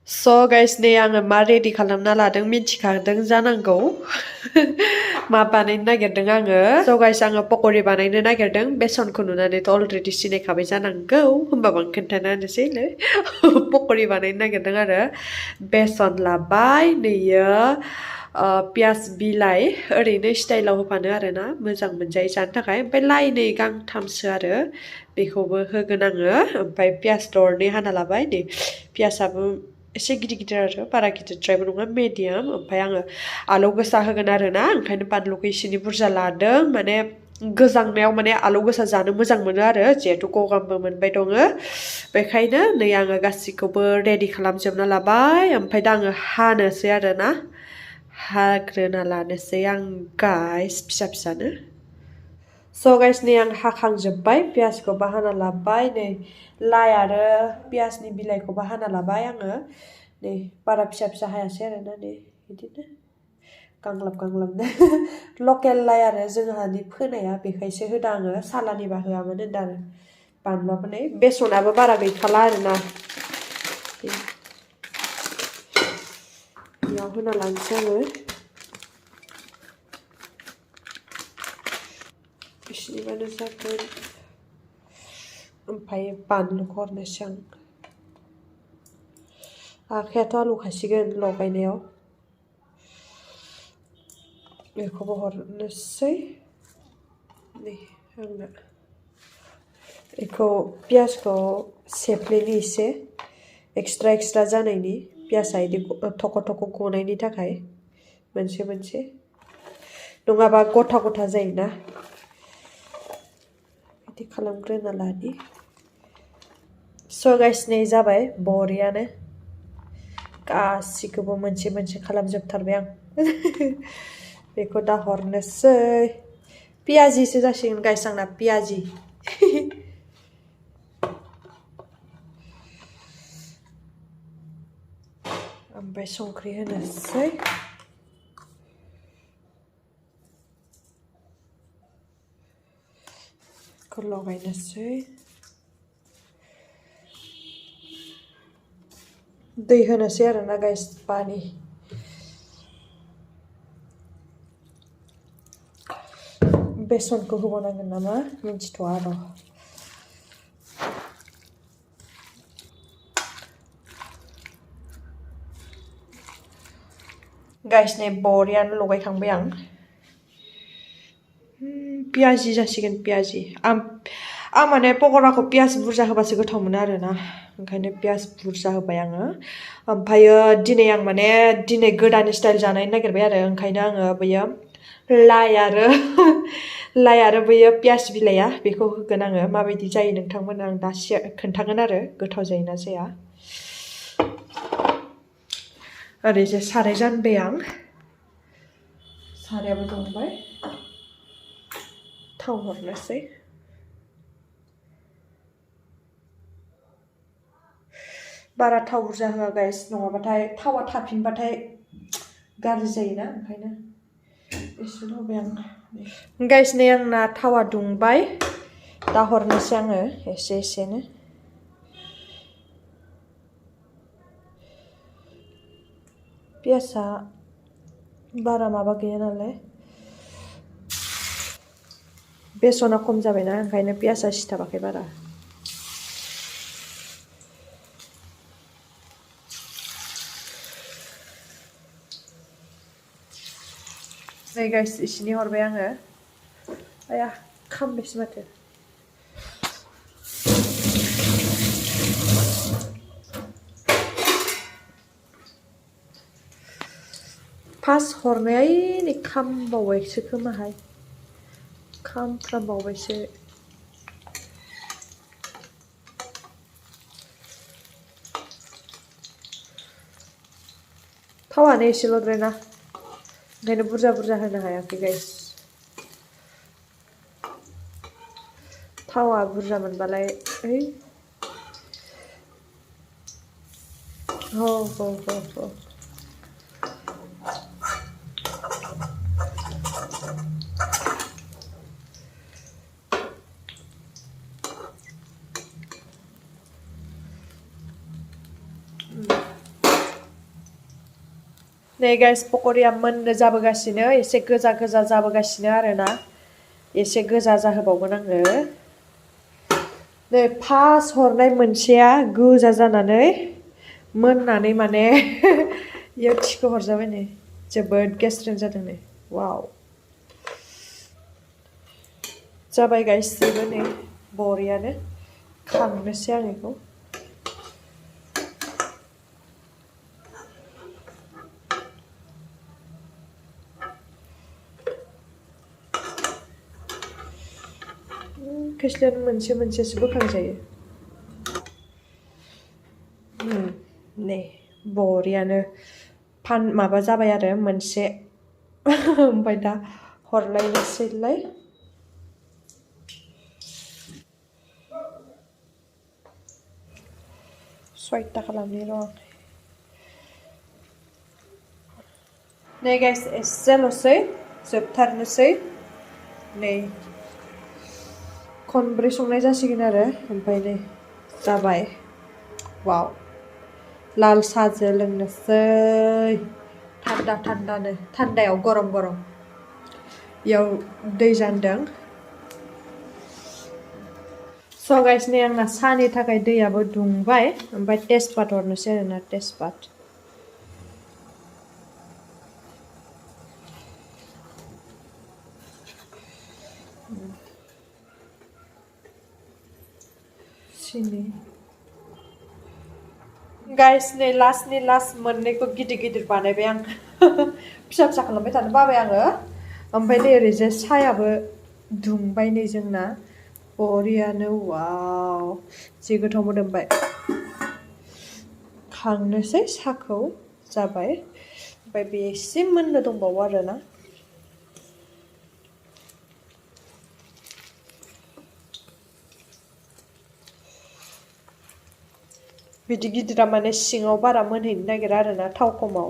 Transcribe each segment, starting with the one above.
So guys, नै आङो मा रेडि खालामना लादों मिथिखादों जानांगौ मा बानायनो नागिरदों आङो So guys, आङो पक'रि बानायनो नागिरदों बेसनखौ नुनानैथ' अलरेडि सिनायखाबाय जानांगौ होमबाबो आं खोन्थाना होनोसैलै पक'रि बानायनो नागिरदों आरो बेसन लाबाय नैयो पियास बिलाइ ओरैनो स्टाइलाव होफानो आरोना मोजां मोनजायो जानो थाखाय ओमफ्राय लाइ नै गांथामसो आरो बेखौबो होगोन आङो ओमफ्राय पियास दरनै हाना लाबाय नै पियासाबो एसे गिदिर गिदिर आरो बारा गिदिरद्रायबो नङा मिडियाम ओमफ्राय आङो आलौ गोसा होगोन आरोना ओंखायनो बानलुखौ एसेनि बुरजा लादों माने गोजांनायाव माने आलौ गोसा जानो मोजां मोनो आरो जिहेथु गगामबो मोनबाय दङ बेखायनो नै आङो गासिखौबो रेडि खालामजोबना लाबाय ओमफ्राय दा आङो हानोसै आरोना हाग्रोना लानोसै आं गाइस फिसा फिसानो So guys, नै आं हाखांजोब्बाय पियासखौबो हाना लाबाय नै लाइ आरो पियासनि बिलाइखौबो हाना लाबाय आङो नै बारा फिसा फिसा हायासै आरोना नै बिदिनो गांलाब गांलाबनो लकेल लाइ आरो जोंहानि फोनाया बेखायसो होदों आङो सालानिबा होआमोन होनदों आरो बानलुआबो नै बेसनाबो बारा गैखाला आरोना बेयाव होना लानोसै आङो बिसिनिबानो जागोन ओमफ्राय बानलुखौ हरनोसै आं आखायाथ' आलौखासिगोन लगायनायाव बेखौबो हरनोसै नै आंना बेखौ पियासखौ सेफ्लेनि एसे एक्सट्रा जानायनि पियासा इदि थख' थख' गनायनि थाखाय मोनसे मोनसे नङाबा गथा गथा जायोना बिदि खालामग्रोना लानि So guys, नै जाबाय बरियानो गासिखौबो मोनसे मोनसे खालामजोबथारबाय आं बेखौ दा हरनोसै पियाजिसो जासिगोन गाइस आंना पियाजि ओमफ्राय संख्रि होनोसै बेखौ लगायनोसै दै होनोसै आरोना गाइस पानि बेसनखौ होबावनांगोन नामा मिन्थिथ'आ र' गाइस नै बरियानो लगायखांबाय आं पियाजि जासिगोन पियाजि आं माने पक'राखौ पियास बुरजा होबासो गोथाव मोनो आरोना ओंखायनो पियास बुरजा होबाय आङो ओमफ्रायो दिनै आं माने दिनै गोदान स्टाइल जानायनो नागिरबाय आरो ओंखायनो आङो बैयो लाइ आरो बैयो पियास बिलाइया बेखौ होगोन आङो माबायदि जायो नोंथांमोन आं दा खोन्थागोन आरो गोथाव जायोना जाया ओरैजे साराय जानबाय आं सारायाबो दुंबाय थाव हरनोसै बारा थाव बुरजा होआ गाइस नङाबाथाय थावा थाफिनबाथाय गाज्रि जायोना ओंखायनो एसे होबाय आं गाइस नै आंना थावा दुंबाय दा हरनोसै आङो एसे एसेनो पियासा बारा माबा गैया नालाय बेसना खम जाबायना ओंखायनो पियासा सिथाबाखै बारा नै गाइस इसिनि हरबाय आङो आया खामबायसो माथो फार्स्ट हरनाया नै खामबावबायसो खोमाहाय खामफ्रामबावबायसो थावानो एसेल'द्रायना ओंखायनो बुरजा बुरजा होनो हायाखै गाइस थावा बुरजा मोनबालाय ओइ हो नै गाइस पकरिया मोननो जाबोगासिनो एसे गोजा गोजा जाबोगासिनो आरोना एसे गोजा जाहोबावगोन आङो नै फार्स्ट हरनाय मोनसेया गोजा जानानै मोननानै माने इयाव थिखो हरजाबाय नै जोबोद गेस्रेम जादों नै वाव जाबाय गाइस जेबो नै बरियानो खांनोसै आं बेखौ खोस्लियावनो मोनसे मोनसेसो बोखांजायो नै बरियानो माबा जाबाय आरो मोनसे ओमफ्राय दा हरलायनोसैलाय सयथा खालामनि र' नै गाइस एसेल'सै जोबथारनोसै नै खनब्रै संनाय जासिगोन आरो ओमफ्राय नै जाबाय वाव लाल साहाजों लोंनोसै थान्दा थान्दानो थान्दायाव गरम गरम इयाव दै जानदों स' गाइस नै आंना साहानि थाखाय दैयाबो दुंबाय ओमफ्राय तेजपात हरनोसै आरोना तेजपात सिनि गाइस नै लास्टनि लास्ट मोननैखौ गिदिर गिदिर बानायबाय आं फिसा फिसा खालामबाय थानो बाबाय आङो ओमफ्राय नै ओरैजाय साहायाबो दुंबाय नै जोंना बरियानो वाव जि गोथाव मोदोमबाय खांनोसै साहाखौ जाबाय ओमफ्राय बे एसे मोननो दंबावो आरोना बिदि गिदिरा माने सिङाव बारा मोनहैनो नागिरा आरोना थाव खमाव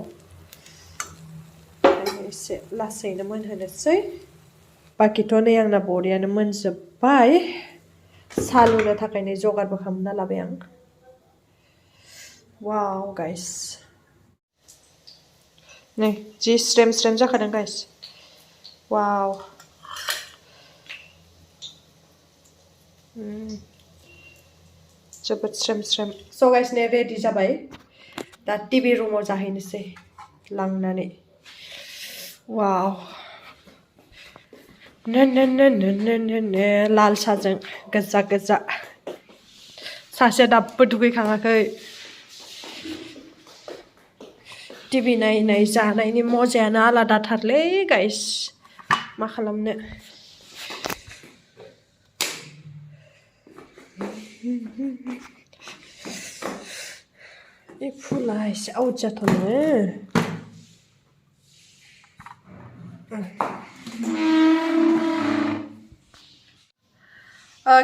एसे लासैनो मोनहोनोसै बाखिथ' नै आंना बरियानो मोनजोब्बाय साहा लोंनो थाखाय नै जगारबो खालामना लाबाय आं वाव गाइस नै जि स्रेम स्रेम जाखादों गाइस वाव जोबोद स्रेम स्रेम स' गाइस नै रेडि जाबाय दा टिभि रुमाव जाहैनोसै लांनानै वाव नो लाल साहाजों गोजा गोजा सासेया दाबो दुगैखाङाखै टिभि नायनाय जानायनि मजायानो आलादाथारलै गाइस मा खालामनो बे फुला एसे आउट जाथ'नो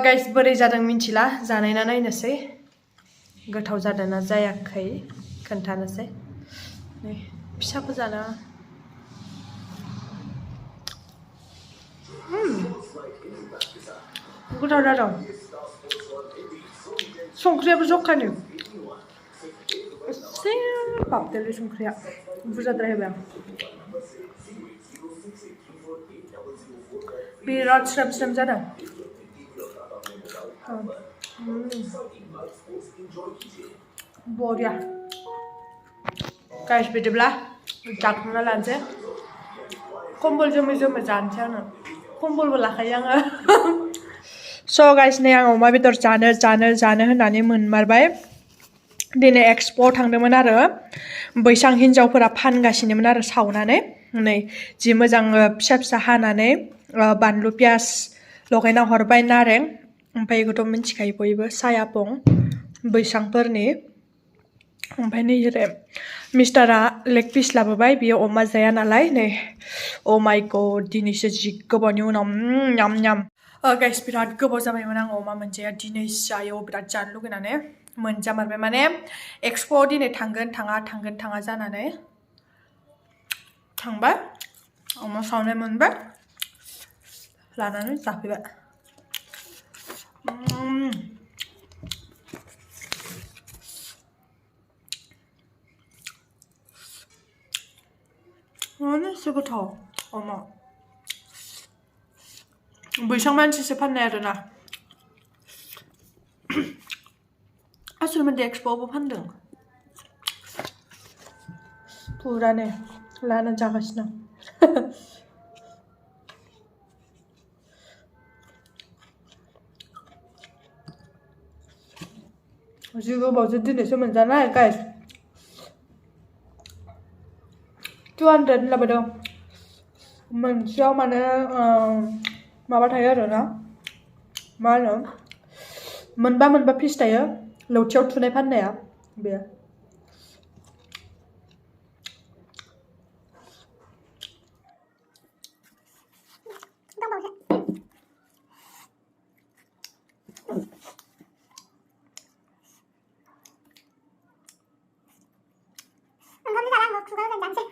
गाइस बोरै जादों मिथिला जानायना नायनोसै गोथाव जादोंना जायाखै खोन्थानोसै नै फिसाखौ जाना गोथाव जादों संख्रियाबो जखानि एसे बाबदेरलै संख्रिया बुरजाद्राय होबाय आं बिराद स्रेम स्रेम जादों बरिया गाइस बिदिब्ला जाखांना लानोसै कम्बल जोमै जोमै जानोसै आङो कम्बलबो लाखायो आङो स' गाइस नै आं अमा बेदर जानो होननानै मोनमारबाय दिनै एक्सप'आव थांदोंमोन आरो बैसां हिन्जावफोरा फानगासिनोमोन आरो सावनानै नै जि मोजां फिसा फिसा हानानै बानलु पियास लगायना हरबाय नारें ओमफ्राय बेखौथ' मिन्थिखायो बयबो सायापं बैसांफोरनि ओमफ्राय नै ओरै मिस्टारा लेग पिस लाबोबाय बियो अमा जाया नालाय नै अ माइ गड दिनैसो जि गोबावनि उनाव याम याम गाइस बिराद गोबाव जाबायमोन आं अमा मोनजाया दिनै जायो बिराद जानो लुगैनानै मोनजामारबाय माने एक्सप'आव दिनै थांगोन थाङा जानानै थांबाय अमा सावनाय मोनबाय लानानै जाफैबाय 진짜 고타워. 어머. बैसां मानसिसो फाननाय आरोना आसलमोन एक्सप'आवबो फानदों फुरानो लानानै जागासिनो जि गोबावसो दिनैसो मोनजानाय गाइस 200 लाबोदों मोनसेयाव माने माबा थायो आरोना मा होनो मोनबा पिस थायो लौथियाव थुनाय फाननाया बे ओंखामनि जालां खुगायाव दोनदांसै